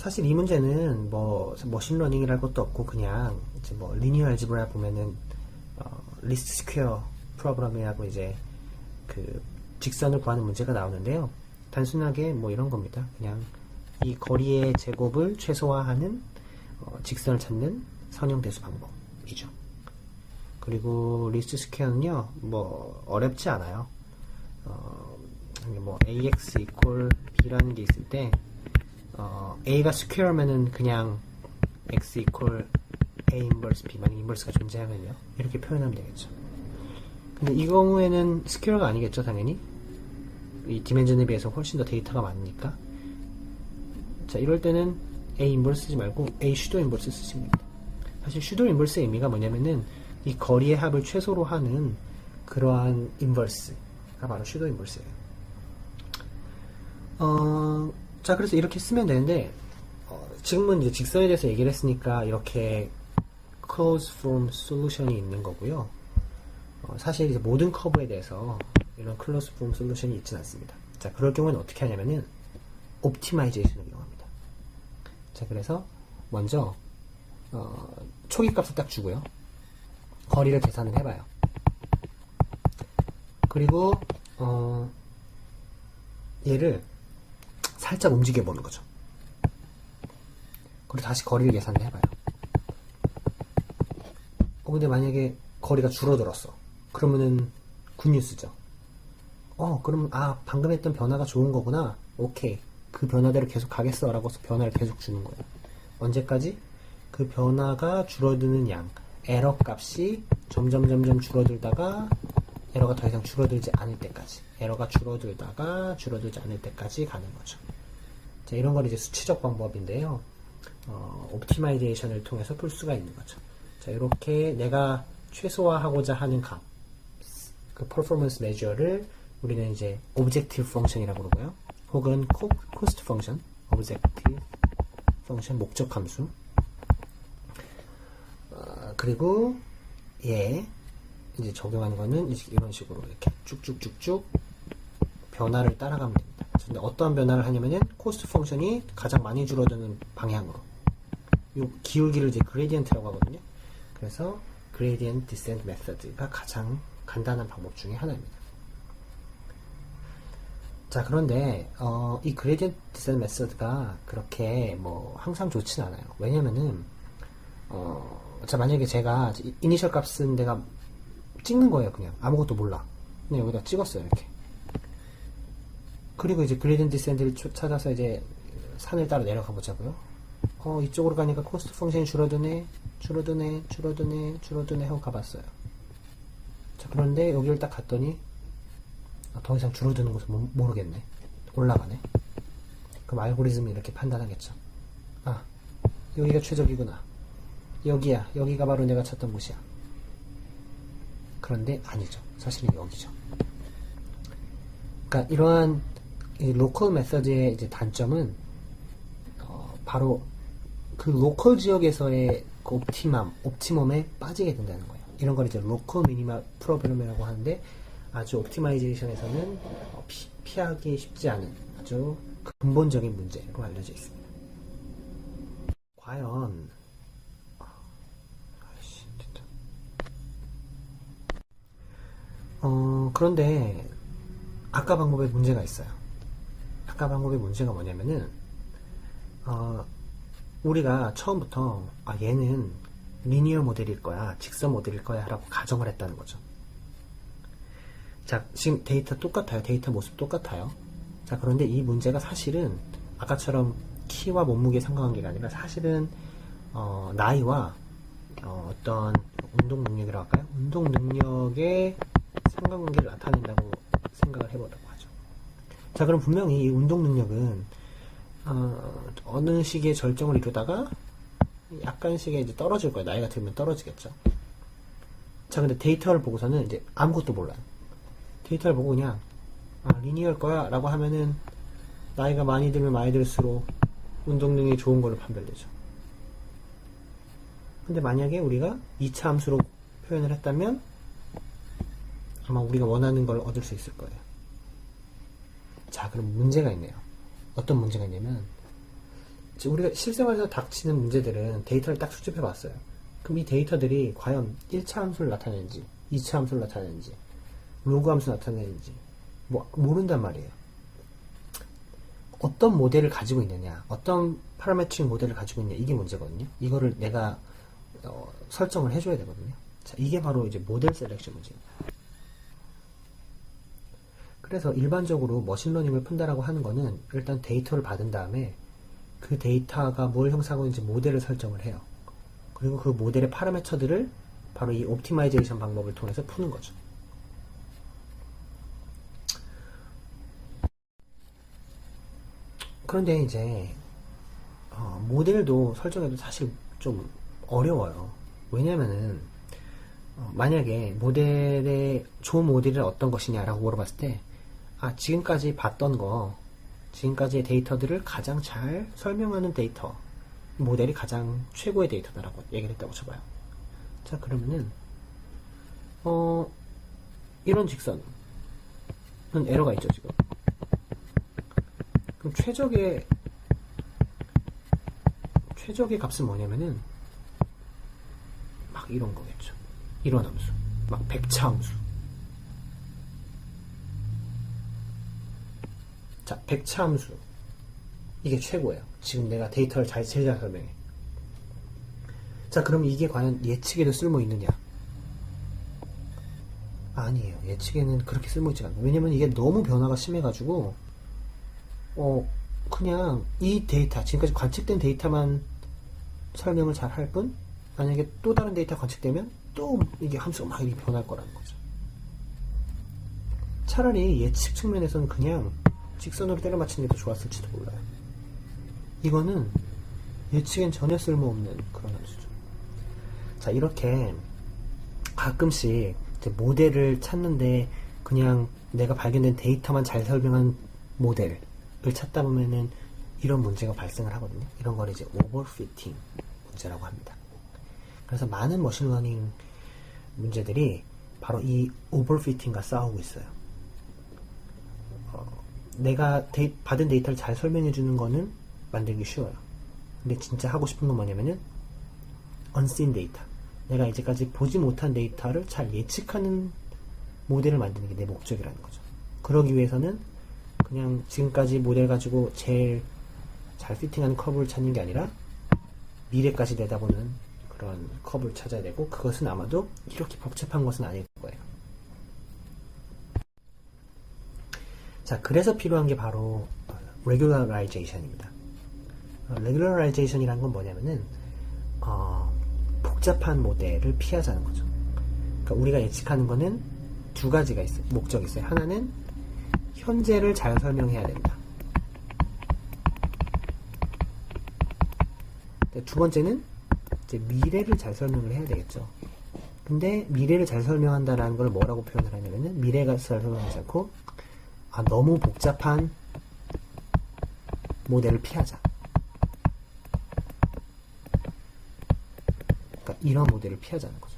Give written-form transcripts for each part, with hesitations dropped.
사실 이 문제는 뭐 머신러닝이랄 것도 없고 그냥 이제 뭐 리니어 알지브라 보면은 리스트 스퀘어 프로그램이라고 이제 그 직선을 구하는 문제가 나오는데요. 단순하게 뭐 이런 겁니다. 그냥 이 거리의 제곱을 최소화하는 직선을 찾는 선형대수 방법이죠. 그리고 리스트 스퀘어는요, 뭐 어렵지 않아요. 뭐 ax equal b라는 게 있을 때 a가 스퀘어면은 그냥 x equal a 인버스 b, 만약 인버스가 존재하면요, 이렇게 표현하면 되겠죠. 근데 이 경우에는 스퀘어가 아니겠죠, 당연히. 이 디멘전에 비해서 훨씬 더 데이터가 많으니까. 자, 이럴 때는 a 인버스 쓰지 말고 a 슈도 인버스 쓰시면 됩니다. 사실 슈도 인버스의 의미가 뭐냐면은 이 거리의 합을 최소로 하는 그러한 인버스가 바로 슈도 인버스예요. 자, 그래서 이렇게 쓰면 되는데, 지금은 이제 직선에 대해서 얘기를 했으니까 이렇게 closed form solution이 있는 거고요. 사실 이제 모든 커브에 대해서 이런 closed form solution이 있지는 않습니다. 자, 그럴 경우는 어떻게 하냐면은 옵티마이제이션을 이용합니다. 자, 그래서 먼저 초기 값을 딱 주고요. 거리를 계산을 해봐요. 그리고 얘를 살짝 움직여 보는 거죠. 그리고 다시 거리를 계산을 해봐요. 근데 만약에 거리가 줄어들었어. 그러면은 굿뉴스죠. 그럼 방금 했던 변화가 좋은 거구나. 오케이. 그 변화대로 계속 가겠어 라고 해서 변화를 계속 주는 거예요. 언제까지? 그 변화가 줄어드는 양, 에러 값이 점점 줄어들다가 에러가 더 이상 줄어들지 않을 때까지, 에러가 줄어들다가 줄어들지 않을 때까지 가는 거죠. 자, 이런 걸 이제 수치적 방법인데요. 옵티마이제이션을 통해서 풀 수가 있는 거죠. 자, 이렇게 내가 최소화하고자 하는 값, 그 퍼포먼스 메저를 우리는 이제 오브젝티브 펑션이라고 그러고요. 혹은 코스트 펑션, 오브젝티브 펑션, 목적 함수. 그리고 얘 이제 적용하는 거는 이런 식으로 이렇게 쭉쭉쭉쭉 변화를 따라가면 됩니다. 근데 어떠한 변화를 하냐면은 코스트 펑션이 가장 많이 줄어드는 방향으로, 요 기울기를 이제 그레디언트라고 하거든요. 그래서 그레디언트 디센트 메서드가 가장 간단한 방법 중에 하나입니다. 자, 그런데 이 그레디언트 디센트 메서드가 그렇게 뭐 항상 좋진 않아요. 왜냐면은 자, 만약에 제가 이니셜 값은 내가 찍는 거예요. 그냥 아무것도 몰라. 그냥 여기다 찍었어요. 이렇게. 그리고 이제 그레디언트 디센트를 찾아서 이제 산을 따라 내려가 보자고요. 이쪽으로 가니까 코스트 펑션이 줄어드네 하고 가봤어요. 자, 그런데 여기를 딱 갔더니 더 이상 줄어드는 것을 모르겠네. 올라가네. 그럼 알고리즘이 이렇게 판단하겠죠. 여기가 최적이구나. 여기야. 여기가 바로 내가 찾던 곳이야. 그런데 아니죠. 사실은 여기죠. 그러니까 이러한 로컬 메서드의 이제 단점은 바로 그 로컬 지역에서의 그 옵티멈에 빠지게 된다는 거예요. 이런 걸 이제 로컬 미니마 프로블럼이라고 하는데, 아주 옵티마이제이션에서는 피하기 쉽지 않은 아주 근본적인 문제로 알려져 있습니다. 과연 그런데 아까 방법에 문제가 있어요. 아까 방법의 문제가 뭐냐면은 우리가 처음부터 얘는 리니어 모델일 거야, 직선 모델일 거야 라고 가정을 했다는 거죠. 자, 지금 데이터 똑같아요. 데이터 모습 똑같아요. 자, 그런데 이 문제가 사실은 아까처럼 키와 몸무게 상관관계가 아니라 사실은 나이와 어떤 운동 능력이라고 할까요? 운동 능력의 상관관계를 나타낸다고 생각을 해보라고 하죠. 자, 그럼 분명히 이 운동 능력은 어느 시기에 절정을 이루다가 약간씩의 이제 떨어질 거예요. 나이가 들면 떨어지겠죠. 자, 근데 데이터를 보고서는 이제 아무것도 몰라요. 데이터를 보고 그냥 리니어일 거야 라고 하면은 나이가 많이 들면 많이 들수록 운동 능력이 좋은 걸로 판별되죠. 근데 만약에 우리가 2차 함수로 표현을 했다면 아마 우리가 원하는 걸 얻을 수 있을 거예요. 자, 그럼 문제가 있네요. 어떤 문제가 있냐면, 우리가 실생활에서 닥치는 문제들은 데이터를 딱 수집해 봤어요. 그럼 이 데이터들이 과연 1차 함수를 나타내는지, 2차 함수를 나타내는지, 로그 함수 나타내는지, 모른단 말이에요. 어떤 모델을 가지고 있느냐, 어떤 파라메트릭 모델을 가지고 있느냐, 이게 문제거든요. 이거를 내가 설정을 해줘야 되거든요. 자, 이게 바로 이제 모델 셀렉션 문제입니다. 그래서 일반적으로 머신러닝을 푼다라고 하는 거는 일단 데이터를 받은 다음에 그 데이터가 뭘 형성하고 있는지 모델을 설정을 해요. 그리고 그 모델의 파라미터들을 바로 이 옵티마이제이션 방법을 통해서 푸는 거죠. 그런데 이제 모델도 설정해도 사실 좀 어려워요. 왜냐면은 만약에 좋은 모델이 어떤 것이냐라고 물어봤을 때 지금까지 봤던 거, 지금까지의 데이터들을 가장 잘 설명하는 데이터, 모델이 가장 최고의 데이터다라고 얘기를 했다고 쳐봐요. 자, 그러면은 이런 직선은 에러가 있죠, 지금. 그럼 최적의 값은 뭐냐면은 막 이런 거겠죠. 이런 함수, 막 백차 함수. 자, 백차 함수, 이게 최고예요. 지금 내가 데이터를 제일 잘 설명해. 자, 그럼 이게 과연 예측에도 쓸모 있느냐? 아니에요. 예측에는 그렇게 쓸모 있지 않아요. 왜냐면 이게 너무 변화가 심해가지고 그냥 이 데이터, 지금까지 관측된 데이터만 설명을 잘 할 뿐, 만약에 또 다른 데이터 관측되면 또 이게 함수가 막 이렇게 변할 거라는 거죠. 차라리 예측 측면에서는 그냥 직선으로 때려 맞추는 게 더 좋았을지도 몰라요. 이거는 예측엔 전혀 쓸모없는 그런 함수죠. 자, 이렇게 가끔씩 이제 모델을 찾는데 그냥 내가 발견된 데이터만 잘 설명한 모델을 찾다 보면은 이런 문제가 발생을 하거든요. 이런 걸 이제 오버피팅 문제라고 합니다. 그래서 많은 머신러닝 문제들이 바로 이 오버피팅과 싸우고 있어요. 내가 받은 데이터를 잘 설명해 주는 거는 만들기 쉬워요. 근데 진짜 하고 싶은 건 뭐냐면은 unseen 데이터, 내가 이제까지 보지 못한 데이터를 잘 예측하는 모델을 만드는 게 내 목적이라는 거죠. 그러기 위해서는 그냥 지금까지 모델 가지고 제일 잘 피팅하는 커브를 찾는 게 아니라 미래까지 내다보는 그런 커브를 찾아야 되고, 그것은 아마도 이렇게 복잡한 것은 아닐 거예요. 자, 그래서 필요한 게 바로 regularization입니다. regularization이란 건 뭐냐면은 복잡한 모델을 피하자는 거죠. 그러니까 우리가 예측하는 거는 두 가지가 있어요. 목적이 있어요. 하나는 현재를 잘 설명해야 된다. 두 번째는 이제 미래를 잘 설명을 해야 되겠죠. 근데 미래를 잘 설명한다라는 걸 뭐라고 표현을 하냐면은 미래가 잘 설명하지 않고 너무 복잡한 모델을 피하자. 그러니까 이런 모델을 피하자는 거죠.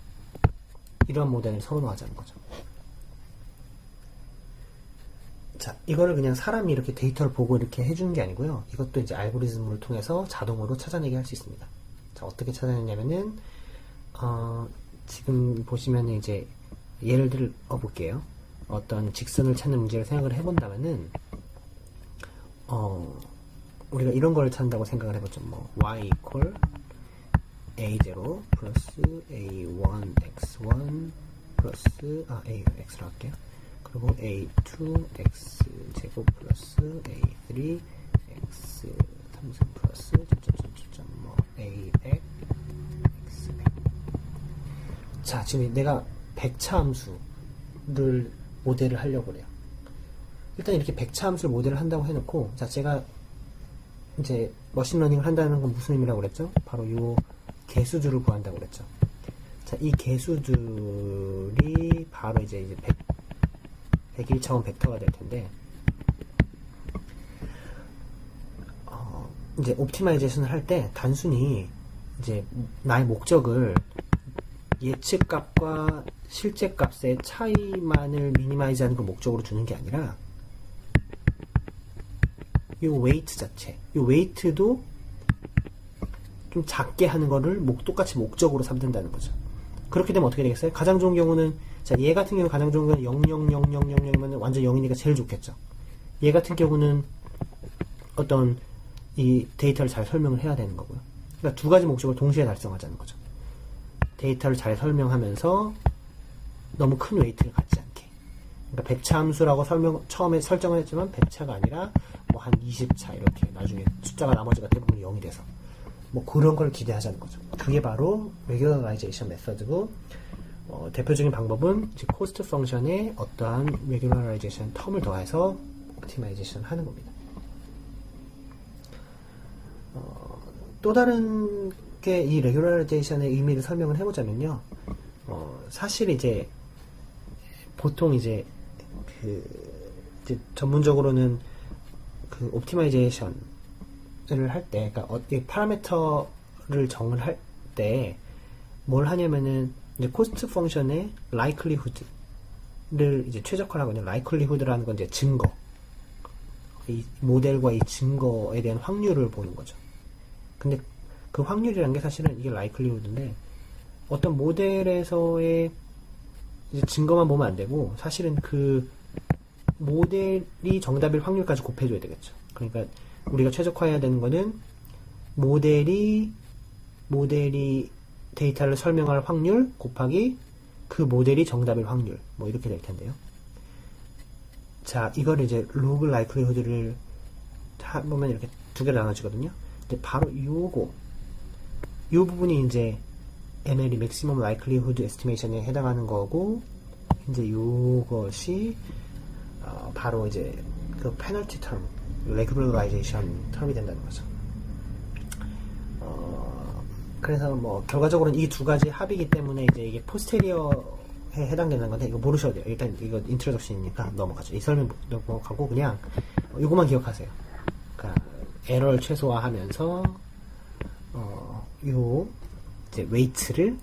이런 모델을 선호하자는 거죠. 자, 이거를 그냥 사람이 이렇게 데이터를 보고 이렇게 해주는 게 아니고요. 이것도 이제 알고리즘을 통해서 자동으로 찾아내게 할 수 있습니다. 자, 어떻게 찾아내냐면은 지금 보시면 이제 예를 들어 볼게요. 어떤 직선을 찾는 문제를 생각을 해본다면은 우리가 이런 걸 찾는다고 생각을 해보죠. y equal a0 플러스 a1 x1 플러스 x로 할게요. 그리고 a2 x 제곱 플러스 a3 x 3승 플러스 a 100 x 100. 자, 지금 내가 백차 함수를 모델을 하려고 그래요. 일단 이렇게 백차 함수를 모델을 한다고 해놓고, 자, 제가 이제 머신러닝을 한다는 건 무슨 의미라고 그랬죠? 바로 요 개수들을 구한다고 그랬죠. 자, 이 개수들이 바로 이제 101차원 벡터가 될 텐데, 이제 옵티마이제이션을 할 때 단순히 이제 나의 목적을 예측값과 실제값의 차이만을 미니마이즈하는 걸 목적으로 두는 게 아니라 이 웨이트 자체, 이 웨이트도 좀 작게 하는 거를 똑같이 목적으로 삼는다는 거죠. 그렇게 되면 어떻게 되겠어요? 가장 좋은 경우는, 자, 얘 같은 경우는 가장 좋은 경우는 00000이면 완전 0이니까 제일 좋겠죠. 얘 같은 경우는 어떤 이 데이터를 잘 설명을 해야 되는 거고요. 그러니까 두 가지 목적을 동시에 달성하자는 거죠. 데이터를 잘 설명하면서 너무 큰 웨이트를 갖지 않게. 그러니까 100차 함수라고 처음에 설정을 했지만 100차가 아니라 뭐 한 20차 이렇게 나중에 숫자가 나머지가 대부분 0이 돼서 뭐 그런 걸 기대하자는 거죠. 그게 바로 regularization 메서드고, 대표적인 방법은 이제 코스트 펑션에 어떠한 regularization 텀을 더해서 옵티마이제이션 하는 겁니다. 또 다른 게 이 regularization의 의미를 설명을 해보자면요. 사실 이제 보통 이제 이제 전문적으로는 그 옵티마이제이션을 할 때, 그러니까 파라미터를 정을 할 때 뭘 하냐면은 이제 코스트 펑션의 likelihood를 이제 최적화를 하거든요. likelihood라는 건 이제 증거, 이 모델과 이 증거에 대한 확률을 보는 거죠. 근데 그 확률이라는 게 사실은 이게 likelihood인데, 어떤 모델에서의 이제 증거만 보면 안 되고, 사실은 그 모델이 정답일 확률까지 곱해줘야 되겠죠. 그러니까 우리가 최적화해야 되는 거는 모델이 데이터를 설명할 확률 곱하기 그 모델이 정답일 확률, 뭐 이렇게 될 텐데요. 자, 이걸 이제 로그 라이클리후드를 보면 이렇게 두 개로 나눠지거든요. 근데 바로 요 부분이 이제 ML이 Maximum Likelihood Estimation에 해당하는 거고, 이제 요것이 바로 이제 그 페널티 텀, regularization 텀이 된다는 거죠. 그래서 뭐 결과적으로는 이 두 가지 합이기 때문에 이제 이게 포스테리어에 해당되는 건데, 이거 모르셔도 돼요. 일단 이거 인트로덕션이니까 넘어가죠. 이 설명 넘어가고 그냥 이거만 기억하세요. 그러니까 에러를 최소화하면서 요 이제 웨이트를